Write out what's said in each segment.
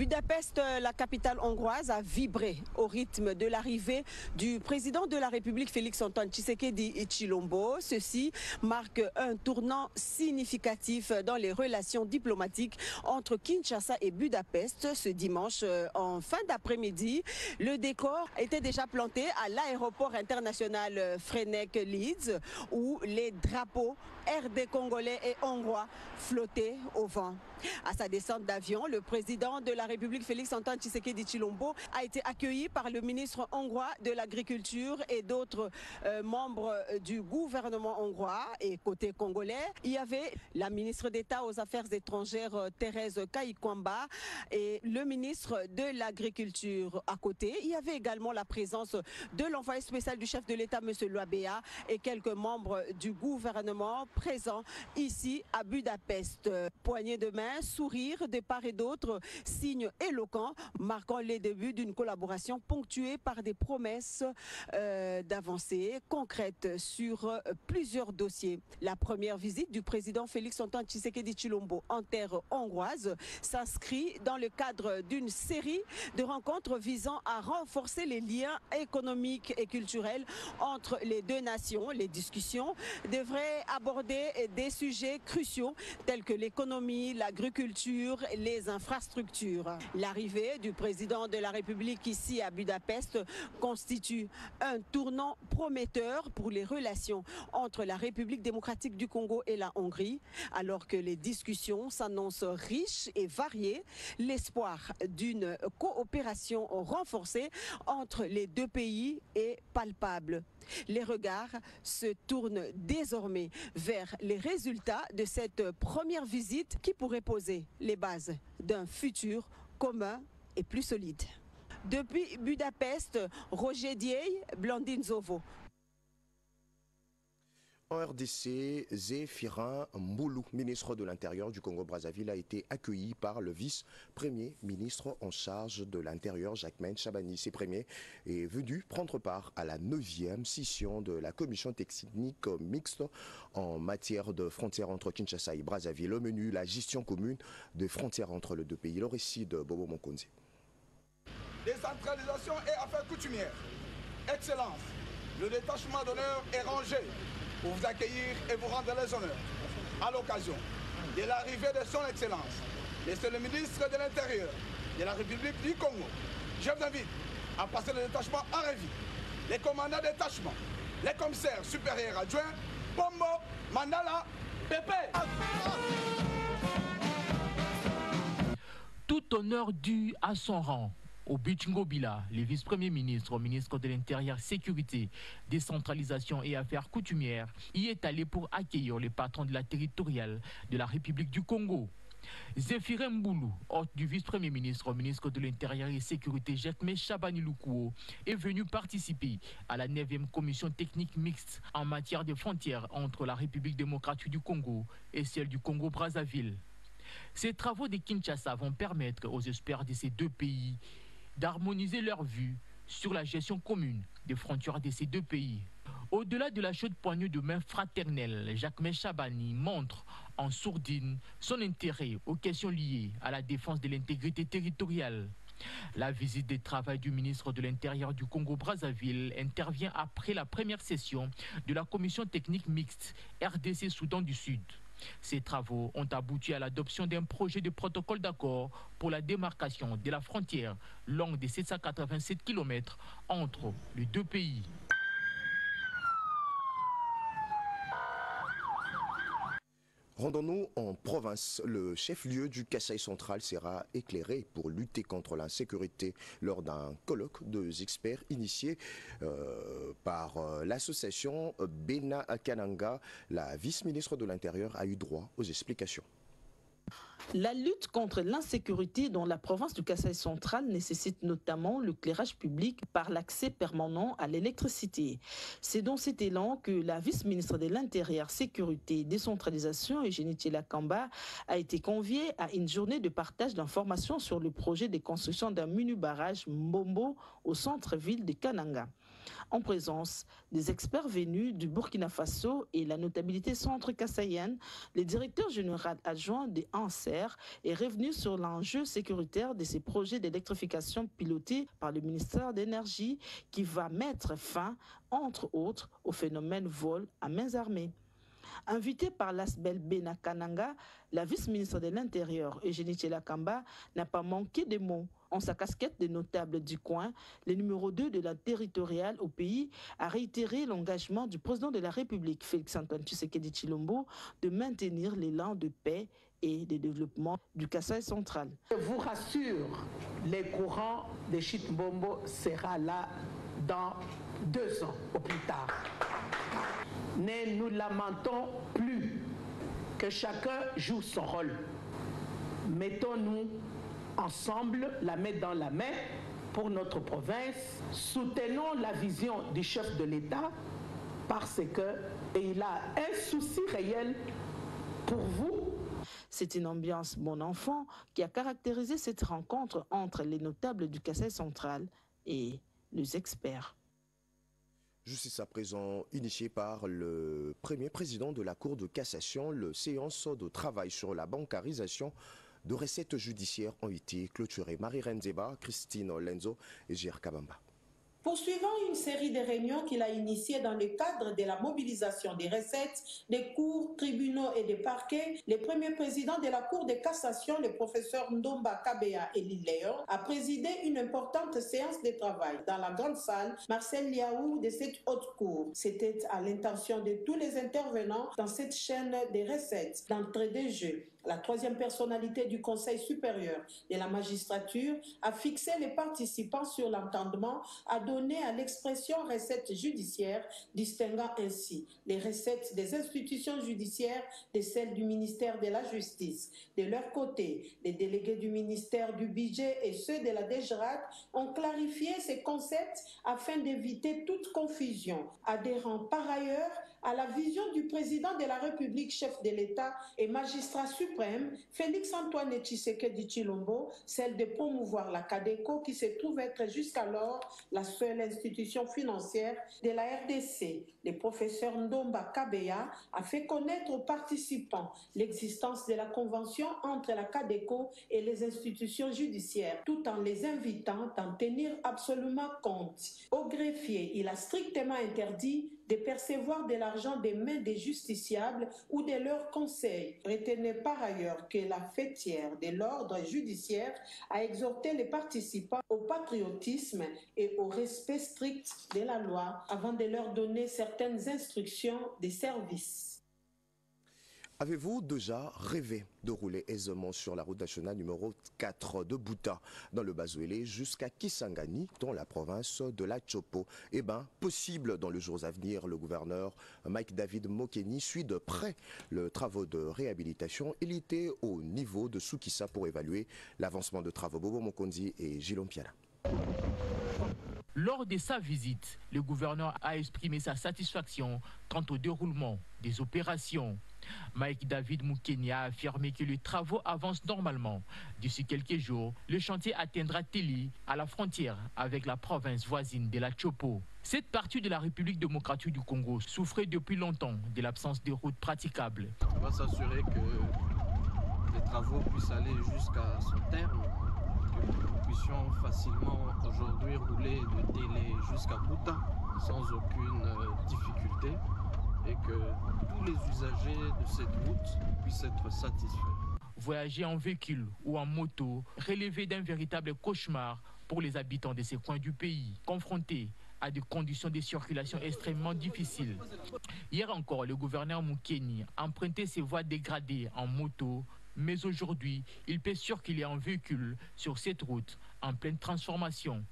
Budapest, la capitale hongroise, a vibré au rythme de l'arrivée du président de la République Félix-Antoine Tshisekedi Tshilombo. Ceci marque un tournant significatif dans les relations diplomatiques entre Kinshasa et Budapest. Ce dimanche, en fin d'après-midi, le décor était déjà planté à l'aéroport international Frennek-Leeds, où les drapeaux RD congolais et hongrois flottaient au vent. À sa descente d'avion, le président de la République Félix-Antoine Tshisekedi Tshilombo a été accueilli par le ministre hongrois de l'Agriculture et d'autres membres du gouvernement hongrois. Et côté congolais, il y avait la ministre d'État aux Affaires étrangères Thérèse Kayikwamba et le ministre de l'Agriculture. À côté, il y avait également la présence de l'envoyé spécial du chef de l'État, M. Loabea, et quelques membres du gouvernement présents ici à Budapest. Poignée de main, sourire de part et d'autre, signes éloquents marquant les débuts d'une collaboration ponctuée par des promesses d'avancées concrètes sur plusieurs dossiers. La première visite du président Félix-Antoine Tshisekedi Tshilombo en terre hongroise s'inscrit dans le cadre d'une série de rencontres visant à renforcer les liens économiques et culturels entre les deux nations. Les discussions devraient aborder des sujets cruciaux tels que l'économie, l'agriculture, les infrastructures. L'arrivée du président de la République ici à Budapest constitue un tournant prometteur pour les relations entre la République démocratique du Congo et la Hongrie. Alors que les discussions s'annoncent riches et variées, l'espoir d'une coopération renforcée entre les deux pays est palpable. Les regards se tournent désormais vers les résultats de cette première visite qui pourrait poser les bases d'un futur commun et plus solide. Depuis Budapest, Roger Dieye, Blandine Zovo. En RDC, Zéphirin Mboulou, ministre de l'Intérieur du Congo-Brazzaville, a été accueilli par le vice-premier ministre en charge de l'Intérieur, Jacquemain Chabani. Ce premier est venu prendre part à la 9e session de la commission technique mixte en matière de frontières entre Kinshasa et Brazzaville. Au menu, la gestion commune des frontières entre les deux pays. Le récit de Bobo Monkonzi. Décentralisation et affaires coutumières. Excellence, le détachement d'honneur est rangé pour vous accueillir et vous rendre les honneurs à l'occasion de l'arrivée de son Excellence, Monsieur le ministre de l'Intérieur de la République du Congo. Je vous invite à passer le détachement en revue. Les commandants de détachement, les commissaires supérieurs adjoints, Pombo, Mandala, Pépé. Tout honneur dû à son rang. Au Bichingo Bila, les vice-premiers ministres, ministre de l'Intérieur, Sécurité, Décentralisation et Affaires coutumières, y est allé pour accueillir les patrons de la territoriale de la République du Congo. Zéphirin Mboulou, hôte du vice-premier ministre, ministre de l'Intérieur et Sécurité, Jacquemain Chabani Lukuo, est venu participer à la 9e commission technique mixte en matière de frontières entre la République démocratique du Congo et celle du Congo-Brazzaville. Ces travaux de Kinshasa vont permettre aux experts de ces deux pays d'harmoniser leurs vues sur la gestion commune des frontières de ces deux pays. Au-delà de la chaude poignée de main fraternelle, Jacquemain Chabani montre en sourdine son intérêt aux questions liées à la défense de l'intégrité territoriale. La visite de travail du ministre de l'Intérieur du Congo-Brazzaville intervient après la première session de la commission technique mixte RDC-Soudan du Sud. Ces travaux ont abouti à l'adoption d'un projet de protocole d'accord pour la démarcation de la frontière longue de 787 km entre les deux pays. Rendons-nous en province. Le chef-lieu du Kasaï central sera éclairé pour lutter contre l'insécurité lors d'un colloque de experts initié par l'association Bena Kananga. La vice-ministre de l'Intérieur a eu droit aux explications. La lutte contre l'insécurité dans la province du Kasaï central nécessite notamment l'éclairage public par l'accès permanent à l'électricité. C'est dans cet élan que la vice-ministre de l'Intérieur, Sécurité, Décentralisation, Eugénie Tshilakamba, a été conviée à une journée de partage d'informations sur le projet de construction d'un mini-barrage Mbombo au centre-ville de Kananga. En présence des experts venus du Burkina Faso et la notabilité centre-kassaïenne, le directeur général adjoint des ANSER est revenu sur l'enjeu sécuritaire de ces projets d'électrification pilotés par le ministère de l'Énergie qui va mettre fin, entre autres, au phénomène vol à main armée. Invité par l'Asbel Bena Kananga, la vice-ministre de l'Intérieur, Eugénie Tchelakamba, n'a pas manqué de mots. En sa casquette de notable du coin, le numéro 2 de la territoriale au pays a réitéré l'engagement du président de la République, Félix-Antoine Tshisekedi Tshilombo, de maintenir l'élan de paix et de développement du Kasaï central. Je vous rassure, les courants de Chitmbombo sera là dans 2 ans au plus tard. Ne nous lamentons plus, que chacun joue son rôle. Mettons-nous ensemble, la main dans la main, pour notre province. Soutenons la vision du chef de l'État parce qu'il a un souci réel pour vous. C'est une ambiance bon enfant qui a caractérisé cette rencontre entre les notables du Kasaï central et les experts. Justice à présent initiée par le premier président de la Cour de cassation, le séance de travail sur la bancarisation de recettes judiciaires ont été clôturées. Marie Renzeba, Christine Lenzo et Gérard Kabamba. Poursuivant une série de réunions qu'il a initiées dans le cadre de la mobilisation des recettes, des cours, tribunaux et des parquets, le premier président de la Cour de cassation, le professeur Ndomba Kabea Eliléon, a présidé une importante séance de travail dans la grande salle Marcel Liaou de cette haute cour. C'était à l'intention de tous les intervenants dans cette chaîne des recettes d'entrée de jeu. La troisième personnalité du Conseil supérieur de la magistrature a fixé les participants sur l'entendement à donner à l'expression recettes judiciaires, distinguant ainsi les recettes des institutions judiciaires de celles du ministère de la Justice. De leur côté, les délégués du ministère du Budget et ceux de la DGRAC ont clarifié ces concepts afin d'éviter toute confusion, adhérant par ailleurs à la vision du président de la République, chef de l'État et magistrat suprême, Félix-Antoine Tshisekedi Tshilombo, celle de promouvoir la CADECO qui se trouve être jusqu'alors la seule institution financière de la RDC. Le professeur Ndomba Kabea a fait connaître aux participants l'existence de la convention entre la CADECO et les institutions judiciaires, tout en les invitant à en tenir absolument compte. Au greffier, il a strictement interdit de percevoir de l'argent des mains des justiciables ou de leurs conseils. Retenez par ailleurs que la fêtière de l'ordre judiciaire a exhorté les participants au patriotisme et au respect strict de la loi avant de leur donner certaines instructions des services. Avez-vous déjà rêvé de rouler aisément sur la route nationale numéro 4 de Bouta, dans le Bazouélé, jusqu'à Kisangani, dans la province de la Chopo? Eh bien, possible dans les jours à venir. Le gouverneur Mike David Mokeni suit de près le travaux de réhabilitation. Il était au niveau de Soukissa pour évaluer l'avancement de travaux. Bobo Mokondi et Gilom Piala. Lors de sa visite, le gouverneur a exprimé sa satisfaction quant au déroulement des opérations. Mike David Mokeni a affirmé que les travaux avancent normalement. D'ici quelques jours, le chantier atteindra Teli, à la frontière avec la province voisine de la Chopo. Cette partie de la République démocratique du Congo souffrait depuis longtemps de l'absence de routes praticables. On va s'assurer que les travaux puissent aller jusqu'à son terme, que nous puissions facilement aujourd'hui rouler de Télé jusqu'à Bouta sans aucune difficulté, et que tous les usagers de cette route puissent être satisfaits. Voyager en véhicule ou en moto relevait d'un véritable cauchemar pour les habitants de ces coins du pays, confrontés à des conditions de circulation extrêmement difficiles. Hier encore, le gouverneur Mokeni empruntait ses voies dégradées en moto, mais aujourd'hui, il peut circuler en véhicule sur cette route en pleine transformation.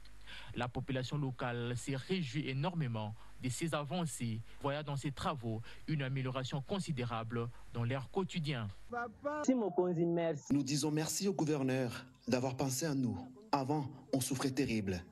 La population locale s'est réjouie énormément de ces avancées, voyant dans ces travaux une amélioration considérable dans leur quotidien. Nous disons merci au gouverneur d'avoir pensé à nous. Avant, on souffrait terrible.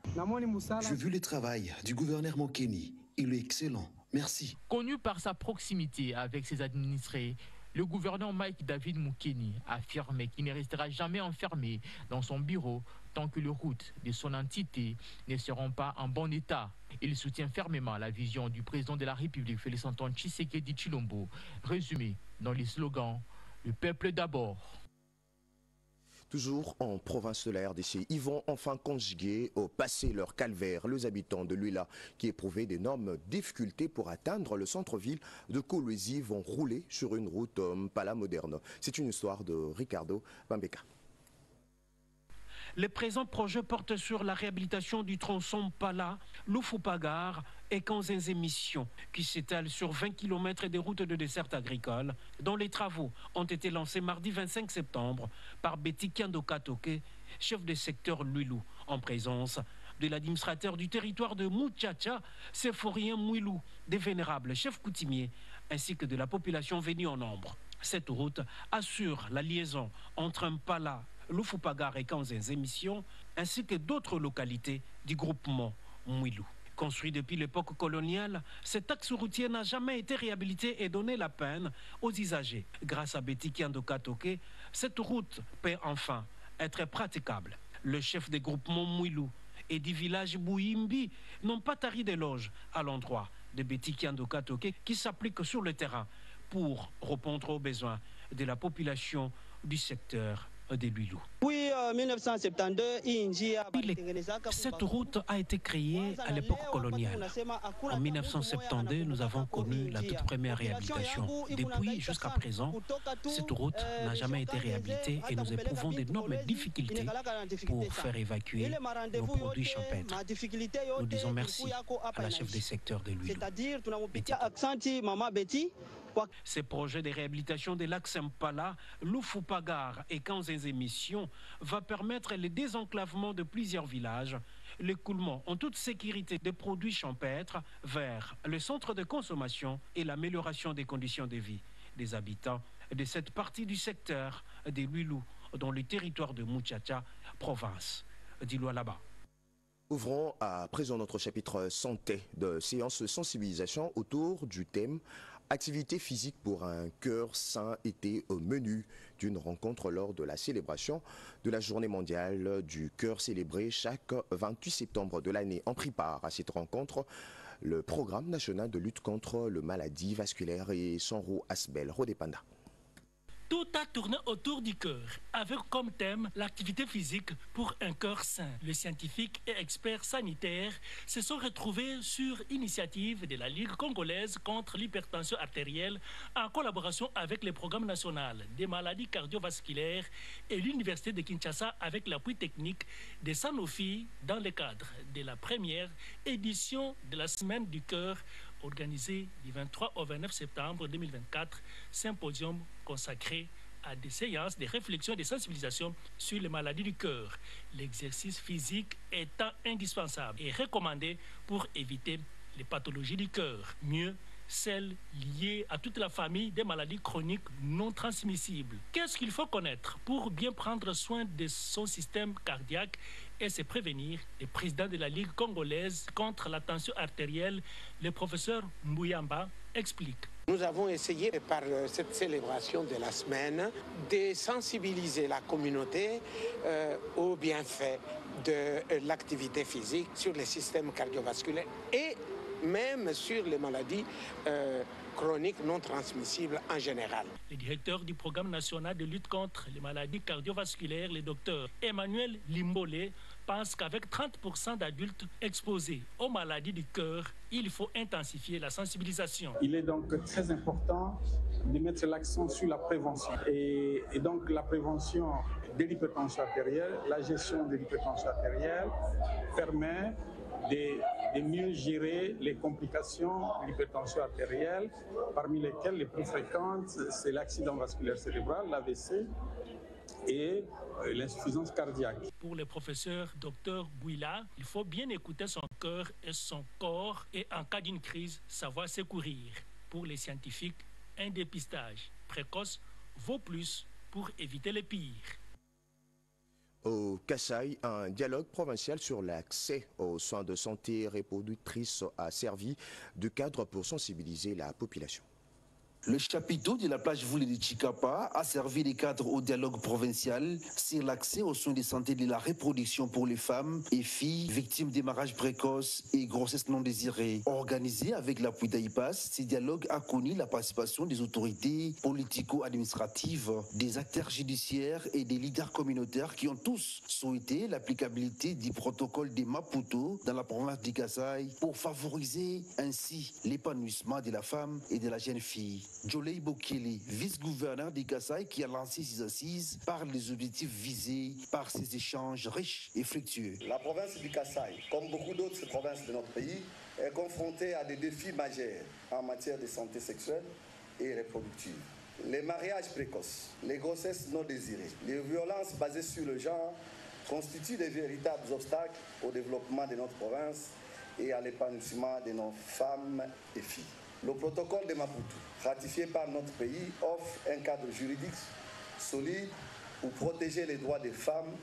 J'ai vu le travail du gouverneur Mokeni. Il est excellent. Merci. Connu par sa proximité avec ses administrés, le gouverneur Mike David Mokeni affirmait qu'il ne restera jamais enfermé dans son bureau tant que les routes de son entité ne seront pas en bon état. Il soutient fermement la vision du président de la République, Félix-Antoine Tshisekedi Tshilombo, résumé dans les slogans « Le peuple d'abord ». Toujours en province de la RDC, ils vont enfin conjuguer au passé leur calvaire. Les habitants de Luila, qui éprouvaient d'énormes difficultés pour atteindre le centre-ville de Kolwezi, vont rouler sur une route Mpala moderne. C'est une histoire de Ricardo Bambeka. Le présent projet porte sur la réhabilitation du tronçon Mpala, Loufoupagare et Kanzenze Mission, qui s'étale sur 20 km des routes de dessert agricole, dont les travaux ont été lancés mardi 25 septembre par Betty Kiandoka Toke, chef de secteur Luilou, en présence de l'administrateur du territoire de Muchacha, Séphorien Mouilou, des vénérables chefs coutumiers, ainsi que de la population venue en nombre. Cette route assure la liaison entre Mpala, Loufoupagare et Kanzenze Mission, ainsi que d'autres localités du groupement Mouilou. Construit depuis l'époque coloniale, cet axe routier n'a jamais été réhabilité et donné la peine aux usagers. Grâce à Betty Kiandoka Toke, cette route peut enfin être praticable. Le chef des groupements Mouilou et du village Bouimbi n'ont pas tari d'éloges à l'endroit de Betty Kiandoka Toke qui s'applique sur le terrain pour répondre aux besoins de la population du secteur de Luilou. Oui, 1972, cette route a été créée à l'époque coloniale. En 1972, nous avons connu la toute première réhabilitation. Depuis jusqu'à présent, cette route n'a jamais été réhabilitée et nous éprouvons d'énormes difficultés pour faire évacuer nos produits champêtres. Nous disons merci à la chef des secteurs de Luilou. Ces projets de réhabilitation de l'axe Mpala, Loufoupagare et Kanzenze Mission va permettre le désenclavement de plusieurs villages, l'écoulement en toute sécurité des produits champêtres vers le centre de consommation et l'amélioration des conditions de vie des habitants de cette partie du secteur de Luilou dans le territoire de Muchacha, province d'Ilualaba. Ouvrons à présent notre chapitre santé de séance de sensibilisation autour du thème activité physique pour un cœur sain était au menu d'une rencontre lors de la célébration de la journée mondiale du cœur célébrée chaque 28 septembre de l'année. En prit part à cette rencontre le programme national de lutte contre les maladies vasculaires et Sanro Asbel Rodépanda. Tout a tourné autour du cœur, avec comme thème l'activité physique pour un cœur sain. Les scientifiques et experts sanitaires se sont retrouvés sur initiative de la Ligue congolaise contre l'hypertension artérielle en collaboration avec le programme national des maladies cardiovasculaires et l'Université de Kinshasa avec l'appui technique de Sanofi dans le cadre de la première édition de la Semaine du cœur organisé du 23 au 29 septembre 2024, symposium consacré à des séances de réflexion et de sensibilisation sur les maladies du cœur. L'exercice physique étant indispensable et recommandé pour éviter les pathologies du cœur. Mieux, celles liées à toute la famille des maladies chroniques non transmissibles. Qu'est-ce qu'il faut connaître pour bien prendre soin de son système cardiaque et se prévenir? Le président de la Ligue congolaise contre la tension artérielle, le professeur Mbouyamba, explique. Nous avons essayé par cette célébration de la semaine de sensibiliser la communauté aux bienfaits de l'activité physique sur le système cardiovasculaire et même sur les maladies chroniques non transmissibles en général. Le directeur du programme national de lutte contre les maladies cardiovasculaires, le docteur Emmanuel Limbolé, pense qu'avec 30% d'adultes exposés aux maladies du cœur, il faut intensifier la sensibilisation. Il est donc très important de mettre l'accent sur la prévention. Et donc la prévention de l'hypertension artérielle, la gestion de l'hypertension artérielle permet de mieux gérer les complications de l'hypertension artérielle, parmi lesquelles les plus fréquentes, c'est l'accident vasculaire cérébral, l'AVC, et l'insuffisance cardiaque. Pour le professeur Dr Bouila, il faut bien écouter son cœur et son corps et en cas d'une crise, savoir secourir. Pour les scientifiques, un dépistage précoce vaut plus pour éviter le pire. Au Kasaï, un dialogue provincial sur l'accès aux soins de santé reproductrice a servi de cadre pour sensibiliser la population. Le chapiteau de la plage voulée de Chikapa a servi de cadre au dialogue provincial sur l'accès aux soins de santé de la reproduction pour les femmes et filles victimes des mariages précoces et grossesses non désirées. Organisé avec l'appui d'AIPAS, ce dialogue a connu la participation des autorités politico-administratives, des acteurs judiciaires et des leaders communautaires qui ont tous souhaité l'applicabilité du protocole de Maputo dans la province du Kasaï pour favoriser ainsi l'épanouissement de la femme et de la jeune fille. Jolei Bokele, vice-gouverneur du Kasaï, qui a lancé ses assises, parle des objectifs visés par ces échanges riches et fructueux. La province du Kasaï, comme beaucoup d'autres provinces de notre pays, est confrontée à des défis majeurs en matière de santé sexuelle et reproductive. Les mariages précoces, les grossesses non désirées, les violences basées sur le genre constituent de véritables obstacles au développement de notre province et à l'épanouissement de nos femmes et filles. Le protocole de Maputo, ratifié par notre pays, offre un cadre juridique solide pour protéger les droits des femmes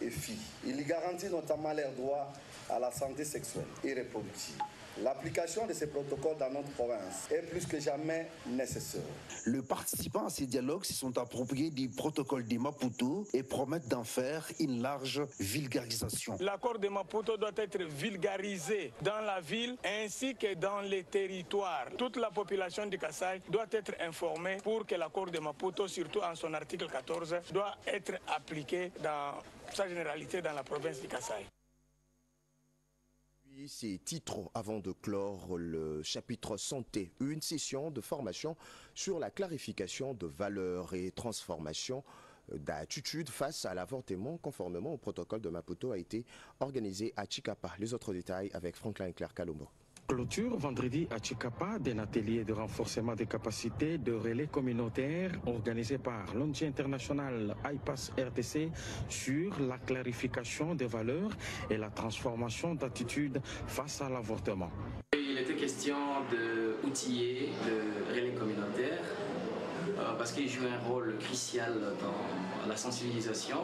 et filles. Il y garantit notamment leurs droits à la santé sexuelle et reproductive. L'application de ces protocoles dans notre province est plus que jamais nécessaire. Les participants à ces dialogues se sont appropriés du protocole de Maputo et promettent d'en faire une large vulgarisation. L'accord de Maputo doit être vulgarisé dans la ville ainsi que dans les territoires. Toute la population du Kasaï doit être informée pour que l'accord de Maputo, surtout en son article 14, doit être appliqué dans sa généralité dans la province du Kasaï. Ces titres avant de clore le chapitre santé, une session de formation sur la clarification de valeurs et transformation d'attitude face à l'avortement conformément au protocole de Maputo a été organisée à Chikapa. Les autres détails avec Franklin Claire Kalombo. Clôture vendredi à Chikapa d'un atelier de renforcement des capacités de relais communautaires organisé par l'ONG internationale AIPAS RDC sur la clarification des valeurs et la transformation d'attitudes face à l'avortement. Il était question d'outiller le relais communautaire parce qu'il joue un rôle crucial dans la sensibilisation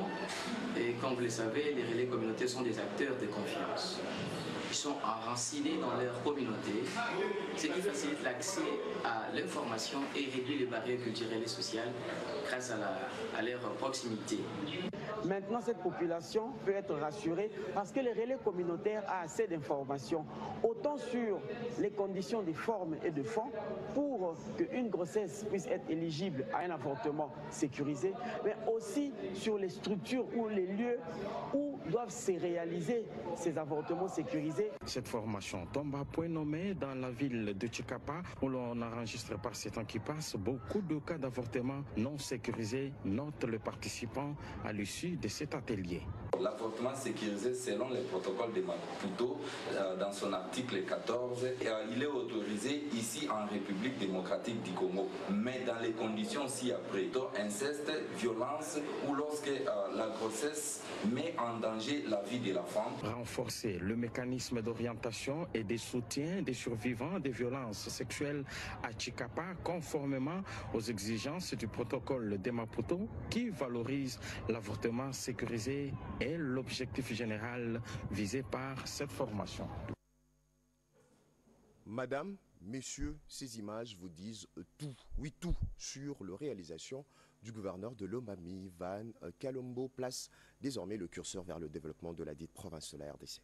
et comme vous le savez, les relais communautaires sont des acteurs de confiance. Ils sont enracinés dans leur communauté, ce qui facilite l'accès à l'information et réduit les barrières culturelles et sociales grâce à leur proximité. Maintenant, cette population peut être rassurée parce que les relais communautaires ont assez d'informations, autant sur les conditions de forme et de fond pour qu'une grossesse puisse être éligible à un avortement sécurisé, mais aussi sur les structures ou les lieux où doivent se réaliser ces avortements sécurisés. Cette formation tombe à point nommé dans la ville de Chikapa où l'on enregistre par ces temps qui passent beaucoup de cas d'avortement non sécurisés, note le participant à l'issue de cet atelier. L'avortement sécurisé selon les protocoles de Maputo, dans son article 14, il est autorisé ici en République démocratique du Congo, mais dans les conditions ci-après, inceste, violence ou lorsque la grossesse met en danger la vie de la femme. Renforcer le mécanisme d'orientation et de soutien des survivants des violences sexuelles à Chikapa conformément aux exigences du protocole de Maputo qui valorise l'avortement sécurisé est l'objectif général visé par cette formation. Madame, messieurs, ces images vous disent tout, oui tout, sur la réalisation du gouverneur de Lomami, Van Kalombo, place désormais le curseur vers le développement de la dite province de la RDC.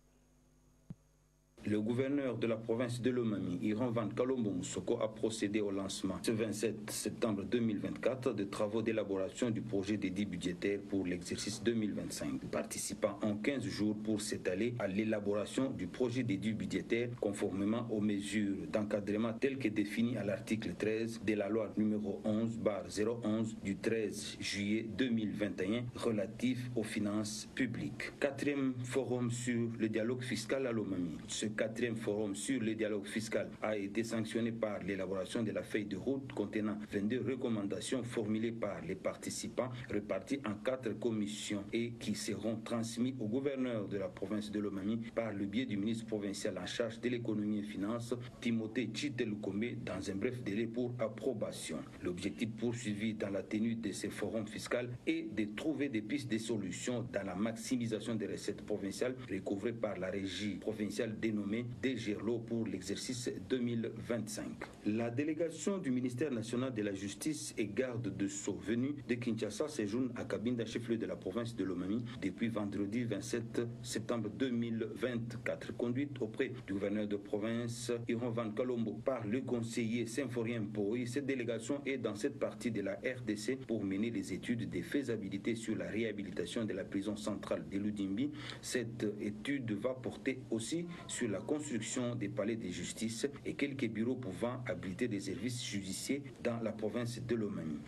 Le gouverneur de la province de Lomami, Iran Van Kalombo Moussoko, a procédé au lancement ce 27 septembre 2024 de travaux d'élaboration du projet d'édit budgétaire pour l'exercice 2025. Les participants ont 15 jours pour s'étaler à l'élaboration du projet d'édit budgétaire conformément aux mesures d'encadrement telles que définies à l'article 13 de la loi numéro 11/011 du 13 juillet 2021 relatif aux finances publiques. 4e forum sur le dialogue fiscal à Lomami. Ce 4e forum sur le dialogue fiscal a été sanctionné par l'élaboration de la feuille de route contenant 22 recommandations formulées par les participants réparties en 4 commissions et qui seront transmises au gouverneur de la province de Lomami par le biais du ministre provincial en charge de l'économie et finances, Timothée Chitelukombe, dans un bref délai pour approbation. L'objectif poursuivi dans la tenue de ces forums fiscaux est de trouver des pistes de solutions dans la maximisation des recettes provinciales recouvrées par la régie provinciale dénommée renommé DGRLO pour l'exercice 2025. La délégation du ministère national de la Justice et garde de Sceaux venue de Kinshasa séjourne à Cabinda, chef-lieu de la province de Lomami, depuis vendredi 27 septembre 2024. Conduite auprès du gouverneur de province Iron Van Kalombo par le conseiller Symphorien Poi, cette délégation est dans cette partie de la RDC pour mener les études de faisabilité sur la réhabilitation de la prison centrale de Ludimbi. Cette étude va porter aussi sur la construction des palais de justice et quelques bureaux pouvant abriter des services judiciaires dans la province de Lomami.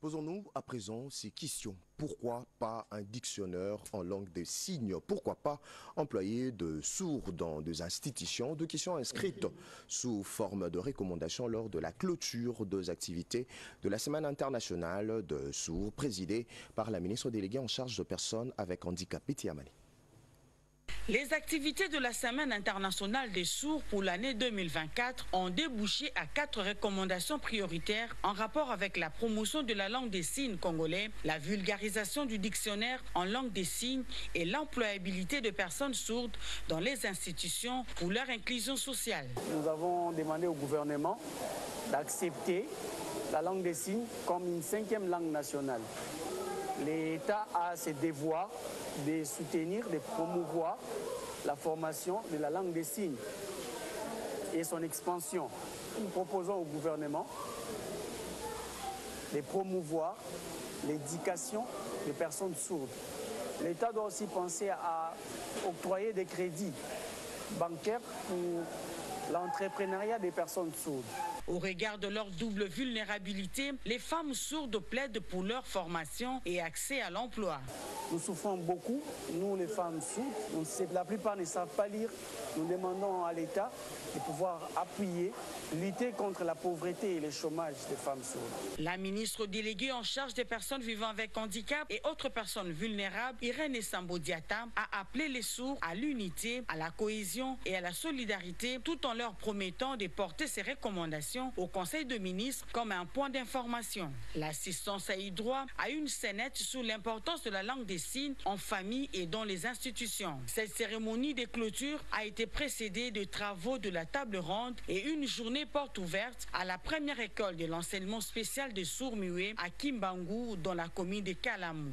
Posons-nous à présent ces questions. Pourquoi pas un dictionnaire en langue des signes? Pourquoi pas employer de sourds dans des institutions? Deux questions inscrites sous forme de recommandations lors de la clôture des activités de la Semaine internationale de sourds présidée par la ministre déléguée en charge de personnes avec handicap, Betty Amani. Les activités de la Semaine internationale des sourds pour l'année 2024 ont débouché à 4 recommandations prioritaires en rapport avec la promotion de la langue des signes congolais, la vulgarisation du dictionnaire en langue des signes et l'employabilité de personnes sourdes dans les institutions pour leur inclusion sociale. Nous avons demandé au gouvernement d'accepter la langue des signes comme une 5e langue nationale. L'État a ses devoirs de soutenir, de promouvoir la formation de la langue des signes et son expansion. Nous proposons au gouvernement de promouvoir l'éducation des personnes sourdes. L'État doit aussi penser à octroyer des crédits bancaires pour l'entrepreneuriat des personnes sourdes. Au regard de leur double vulnérabilité, les femmes sourdes plaident pour leur formation et accès à l'emploi. Nous souffrons beaucoup, nous les femmes sourdes, la plupart ne savent pas lire. Nous demandons à l'État de pouvoir appuyer, lutter contre la pauvreté et le chômage des femmes sourdes. La ministre déléguée en charge des personnes vivant avec handicap et autres personnes vulnérables, Irène Sambo-Diatta, a appelé les sourds à l'unité, à la cohésion et à la solidarité, tout en leur promettant de porter ces recommandations au Conseil de ministres comme un point d'information. L'assistance a eu droit à une scénette sur l'importance de la langue des signes en famille et dans les institutions. Cette cérémonie de clôture a été précédée de travaux de la table ronde et une journée porte ouverte à la première école de l'enseignement spécial de sourds-muets à Kimbangu dans la commune de Kalamu.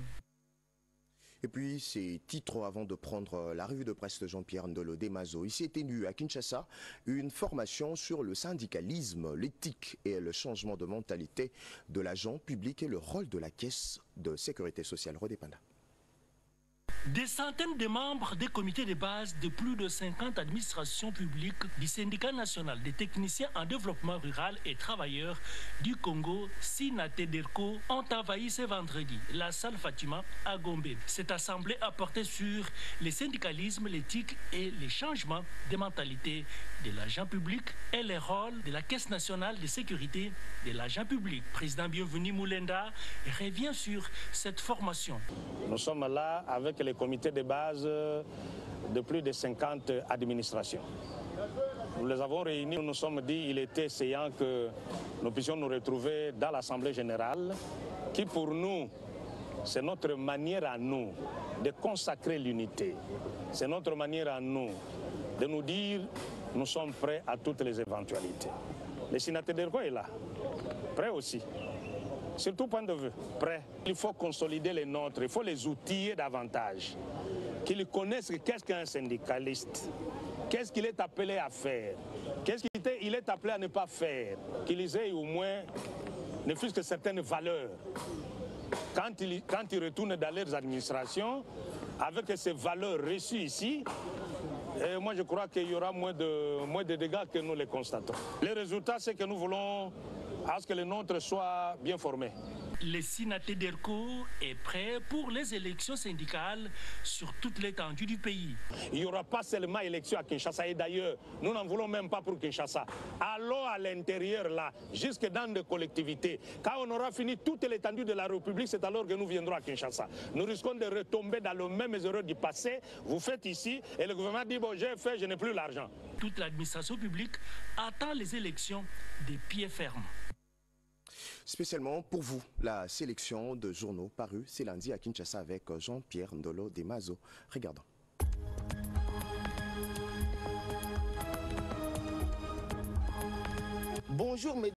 Et puis, ces titres avant de prendre la revue de presse de Jean-Pierre Ndolo Demazo. Ici est tenu à Kinshasa une formation sur le syndicalisme, l'éthique et le changement de mentalité de l'agent public et le rôle de la caisse de sécurité sociale. Rodépanda. Des centaines de membres des comités de base de plus de 50 administrations publiques du syndicat national des techniciens en développement rural et travailleurs du Congo, SINATEDERCO, ont envahi ce vendredi la salle Fatima à Gombe. Cette assemblée a porté sur le syndicalisme, l'éthique et les changements de mentalité de l'agent public et le rôle de la Caisse nationale de sécurité de l'agent public. Président Bienvenu Moulenda revient sur cette formation. Nous sommes là avec les comités de base de plus de 50 administrations. Nous les avons réunis, nous nous sommes dit qu'il était essayant que nous puissions nous retrouver dans l'Assemblée générale, qui pour nous, c'est notre manière à nous de consacrer l'unité. C'est notre manière à nous de nous dire nous sommes prêts à toutes les éventualités. Le SINATEDERCO est là, prêt aussi. Sur tout point de vue, prêt. Il faut consolider les nôtres, il faut les outiller davantage. Qu'ils connaissent qu'est-ce qu'un syndicaliste, qu'est-ce qu'il est appelé à faire, qu'est-ce qu'il est appelé à ne pas faire. Qu'ils aient au moins, ne fût-ce que certaines valeurs. Quand ils retournent dans leurs administrations, avec ces valeurs reçues ici, et moi je crois qu'il y aura moins de dégâts que nous les constatons. Le résultat, c'est que nous voulons à ce que les nôtres soient bien formés. Le SINATEDERCO est prêt pour les élections syndicales sur toute l'étendue du pays. Il n'y aura pas seulement élection à Kinshasa, et d'ailleurs, nous n'en voulons même pas pour Kinshasa. Allons à l'intérieur là, jusque dans des collectivités. Quand on aura fini toute l'étendue de la République, c'est alors que nous viendrons à Kinshasa. Nous risquons de retomber dans les mêmes erreurs du passé. Vous faites ici, et le gouvernement dit, bon, j'ai fait, je n'ai plus l'argent. Toute l'administration publique attend les élections des pieds fermes. Spécialement pour vous, la sélection de journaux parus ce lundi à Kinshasa avec Jean-Pierre Ndolo Demazo. Regardons. Bonjour, mesdames.